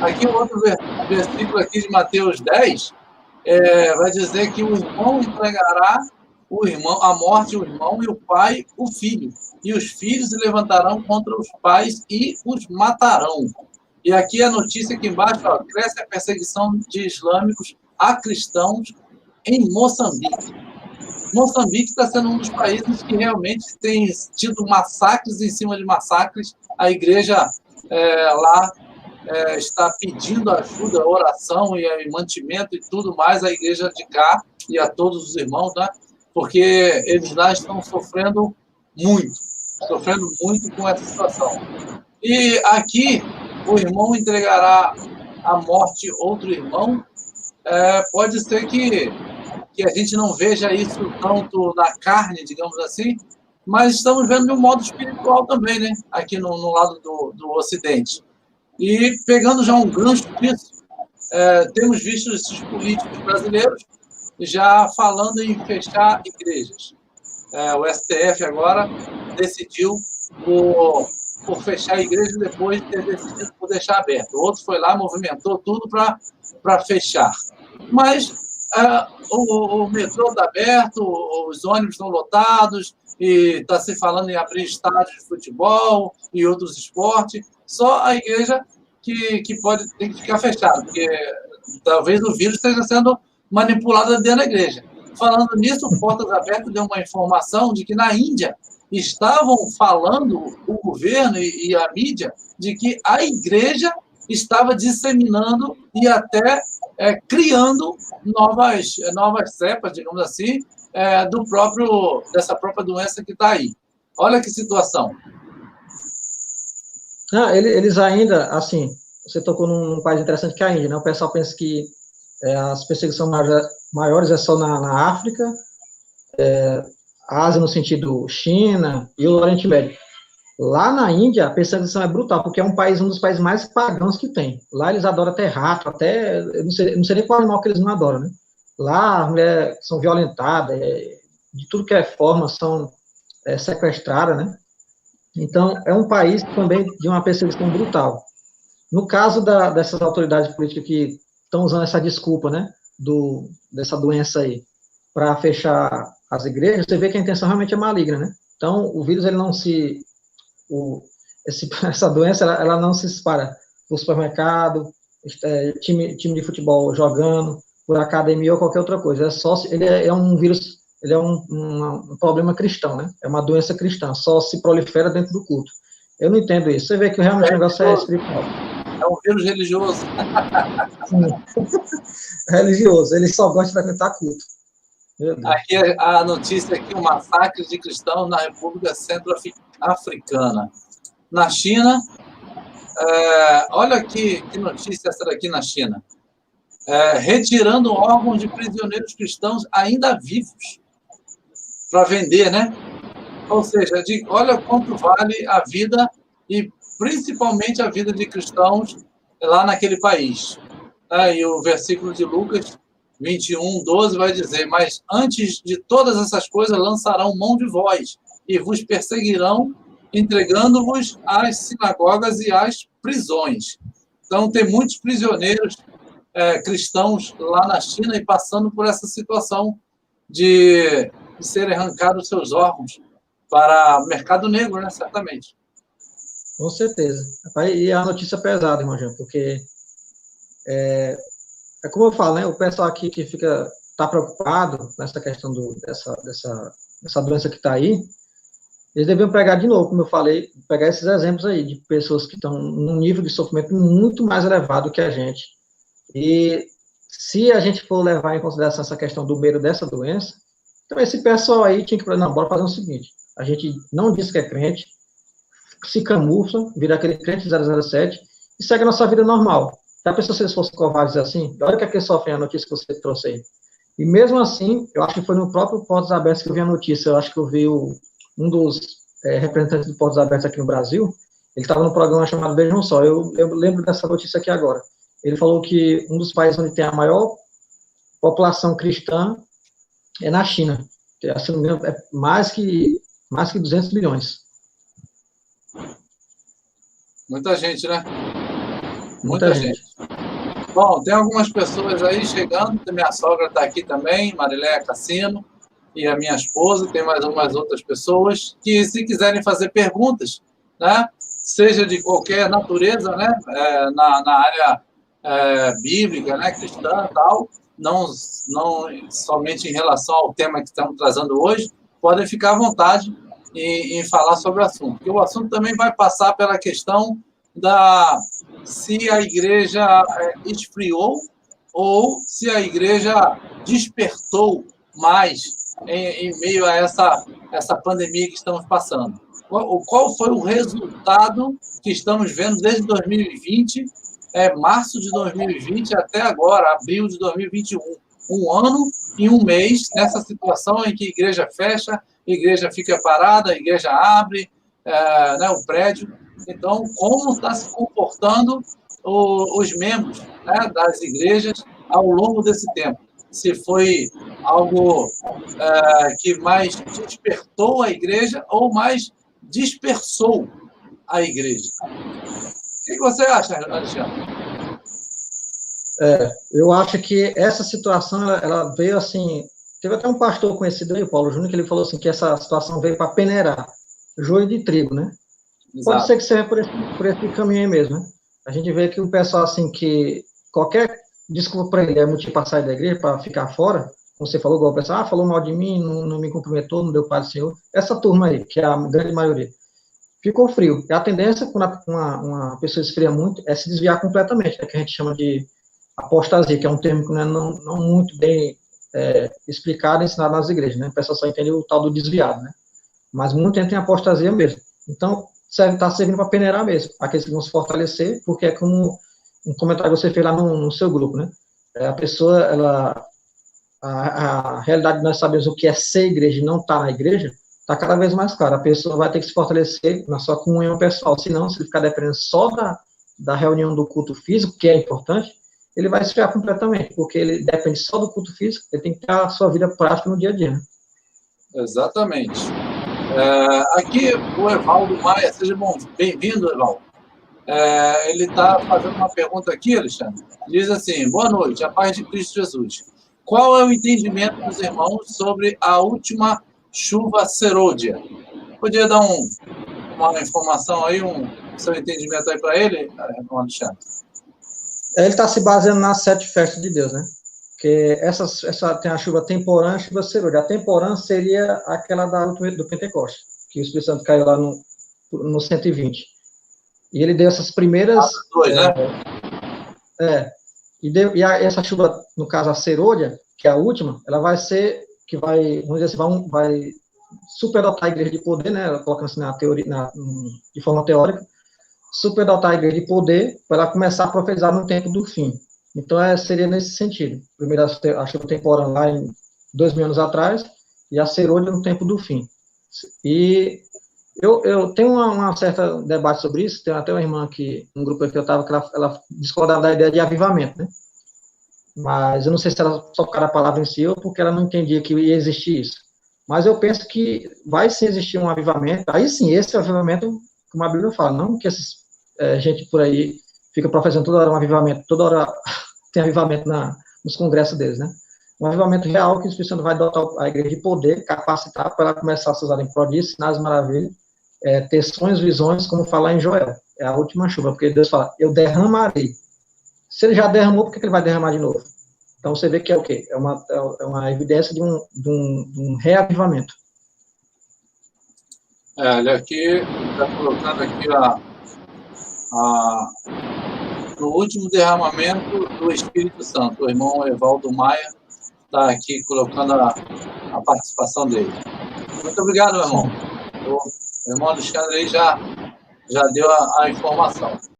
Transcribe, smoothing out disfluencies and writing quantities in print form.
Aqui o outro versículo aqui de Mateus 10 vai dizer que o irmão entregará o irmão, a morte, o irmão, e o pai, o filho. E os filhos se levantarão contra os pais e os matarão. E aqui a notícia aqui embaixo, ó, cresce a perseguição de islâmicos a cristãos em Moçambique. Moçambique está sendo um dos países que realmente tem tido massacres em cima de massacres. A igreja lá está pedindo ajuda, oração e mantimento e tudo mais à igreja de cá e a todos os irmãos, né? Porque eles lá estão sofrendo muito com essa situação. E aqui, o irmão entregará à morte outro irmão. Pode ser que a gente não veja isso tanto na carne, digamos assim, mas estamos vendo de um modo espiritual também, né? Aqui no lado do Ocidente. E pegando já um gancho disso, temos visto esses políticos brasileiros já falando em fechar igrejas. O STF agora decidiu por fechar a igreja depois de ter decidido por deixar aberto. O outro foi lá, movimentou tudo para fechar. Mas o metrô está aberto, os ônibus estão lotados, e está se falando em abrir estádios de futebol e outros esportes. Só a igreja que tem que ficar fechada, porque talvez o vírus esteja sendo manipulado dentro da igreja. Falando nisso, o Portas Abertas deu uma informação de que na Índia estavam falando, o governo e a mídia, de que a igreja estava disseminando e até criando novas cepas, digamos assim, dessa própria doença que está aí. Olha que situação. Eles ainda, assim, você tocou num país interessante que é a Índia, né? O pessoal pensa que as perseguições maiores é só na África, Ásia no sentido China e o Oriente Médio. Lá na Índia, a perseguição é brutal, porque é um dos países mais pagãos que tem. Lá eles adoram até rato, eu não sei nem qual animal que eles não adoram, né? Lá as mulheres são violentadas, de tudo que é forma, são sequestradas, né? Então, é um país também de uma perseguição brutal. No caso dessas autoridades políticas que estão usando essa desculpa, né, dessa doença aí, para fechar as igrejas, você vê que a intenção realmente é maligna, né? Então, o vírus, ele não essa doença, ela não se espalha por supermercado, time de futebol jogando, por academia ou qualquer outra coisa. Ele é um vírus, ele é um problema cristão, né? É uma doença cristã, só se prolifera dentro do culto. Eu não entendo isso. Você vê que realmente o negócio é espiritual. É um vírus religioso. Religioso, ele só gosta de frequentar culto. Aqui a notícia aqui, o massacre de cristãos na República Centro-Africana. Na China, olha que notícia essa daqui na China. Retirando órgãos de prisioneiros cristãos ainda vivos para vender, né? Ou seja, olha quanto vale a vida e principalmente a vida de cristãos lá naquele país. E o versículo de Lucas 21:12 vai dizer: mas antes de todas essas coisas lançarão mão de vós e vos perseguirão, entregando-vos às sinagogas e às prisões. Então, tem muitos prisioneiros cristãos lá na China e passando por essa situação de serem arrancados seus órgãos para o mercado negro, né? Certamente. Com certeza. E a notícia é pesada, irmão Jean, porque é como eu falo, né? O pessoal aqui que está preocupado nessa questão dessa doença que está aí, eles deviam pegar de novo, como eu falei, pegar esses exemplos aí de pessoas que estão num nível de sofrimento muito mais elevado que a gente. E se a gente for levar em consideração essa questão do medo dessa doença, então esse pessoal aí tinha que falar, não, bora fazer o seguinte, a gente não diz que é crente, se camufla, vira aquele crente 007 e segue a nossa vida normal. Já pensou se eles fossem covardes assim? Olha o que é que sofrem a notícia que você trouxe aí. E mesmo assim, eu acho que foi no próprio Portos Abertos que eu vi a notícia, eu acho que eu vi um dos representantes do Portos Abertos aqui no Brasil, ele estava no programa chamado Vejam Só, eu lembro dessa notícia aqui agora. Ele falou que um dos países onde tem a maior população cristã é na China. Se não me engano, é mais que 200 milhões. Muita gente, né? Muita gente. Bom, tem algumas pessoas aí chegando, minha sogra está aqui também, Mariléia Cassino, e a minha esposa, tem mais umas outras pessoas que, se quiserem fazer perguntas, né, seja de qualquer natureza, né, na área bíblica, né, cristã e tal, não somente em relação ao tema que estamos trazendo hoje, podem ficar à vontade em falar sobre o assunto. Porque o assunto também vai passar pela questão se a igreja esfriou ou se a igreja despertou mais em meio a essa pandemia que estamos passando. Qual foi o resultado que estamos vendo desde 2020, março de 2020 até agora, abril de 2021? Um ano e um mês nessa situação em que a igreja fecha, a igreja fica parada, a igreja abre, né, o prédio. Então, como está se comportando os membros, né, das igrejas ao longo desse tempo? Se foi algo que mais despertou a igreja ou mais dispersou a igreja? O que você acha, Alexandre? Eu acho que essa situação, ela veio assim... Teve até um pastor conhecido aí, o Paulo Júnior, que ele falou assim, que essa situação veio para peneirar joio de trigo, né? Exato. Pode ser que seja por esse caminho aí mesmo, né? A gente vê que o pessoal, assim, que qualquer desculpa para ele é motivo para sair da igreja, para ficar fora, como você falou, igual o pessoal, falou mal de mim, não me cumprimentou, não deu paz do Senhor. Essa turma aí, que é a grande maioria, ficou frio. E a tendência, quando uma pessoa esfria muito, é se desviar completamente, né, que a gente chama de apostasia, que é um termo que não é não muito bem explicado e ensinado nas igrejas, né? O pessoal só entende o tal do desviado, né? Mas muito gente tem apostasia mesmo. Então, está servindo para peneirar mesmo, aqueles que vão se fortalecer, porque é como um comentário que você fez lá no seu grupo, né? A pessoa, a realidade de nós sabemos o que é ser igreja e não estar na igreja, está cada vez mais clara. A pessoa vai ter que se fortalecer na sua comunhão pessoal, senão, se ele ficar dependendo só da reunião do culto físico, que é importante, ele vai esfriar completamente, porque ele depende só do culto físico, ele tem que ter a sua vida prática no dia a dia, né? Exatamente. Aqui o Evaldo Maia, seja bem-vindo, Evaldo. Ele está fazendo uma pergunta aqui, Alexandre. Diz assim: boa noite, a paz de Cristo Jesus. Qual é o entendimento dos irmãos sobre a última chuva serôdia? Podia dar uma informação aí, seu entendimento aí para ele, Alexandre? Ele está se baseando nas 7 festas de Deus, né? Porque essa tem a chuva temporã e a chuva serôdia. A temporã seria aquela do Pentecoste, que o Espírito Santo caiu lá no 120. E ele deu essas primeiras... né? Essa chuva, no caso a serôdia, que é a última, ela vai ser, que vai, vamos dizer assim, vai superdotar a igreja de poder, né? Colocando assim de forma teórica, superdotar a igreja de poder para ela começar a profetizar no tempo do fim. Então, seria nesse sentido. Primeiro, a chuva temporã lá em 2000 anos atrás, e a serôdia no tempo do fim. E eu tenho uma certa debate sobre isso, tem até uma irmã que, um grupo que eu estava, que ela discordava da ideia de avivamento, né? Mas eu não sei se ela só ficar a palavra em si ou porque ela não entendia que ia existir isso. Mas eu penso que vai sim existir um avivamento, aí sim, esse avivamento, como a Bíblia fala, não que gente por aí fica professando toda hora um avivamento, toda hora tem avivamento nos congressos deles, né? Um avivamento real que o Espírito Santo vai dotar a igreja de poder, capacitar para ela começar a se usar em prodígios, sinais, maravilhas, ter sonhos, visões, como falar em Joel. É a última chuva, porque Deus fala, eu derramarei. Se ele já derramou, por que ele vai derramar de novo? Então você vê que é o quê? É uma evidência de um reavivamento. Ele aqui está colocando aqui no último derramamento do Espírito Santo. O irmão Evaldo Maia está aqui colocando a participação dele. Muito obrigado, meu irmão. O irmão Alexandre aí já deu a informação.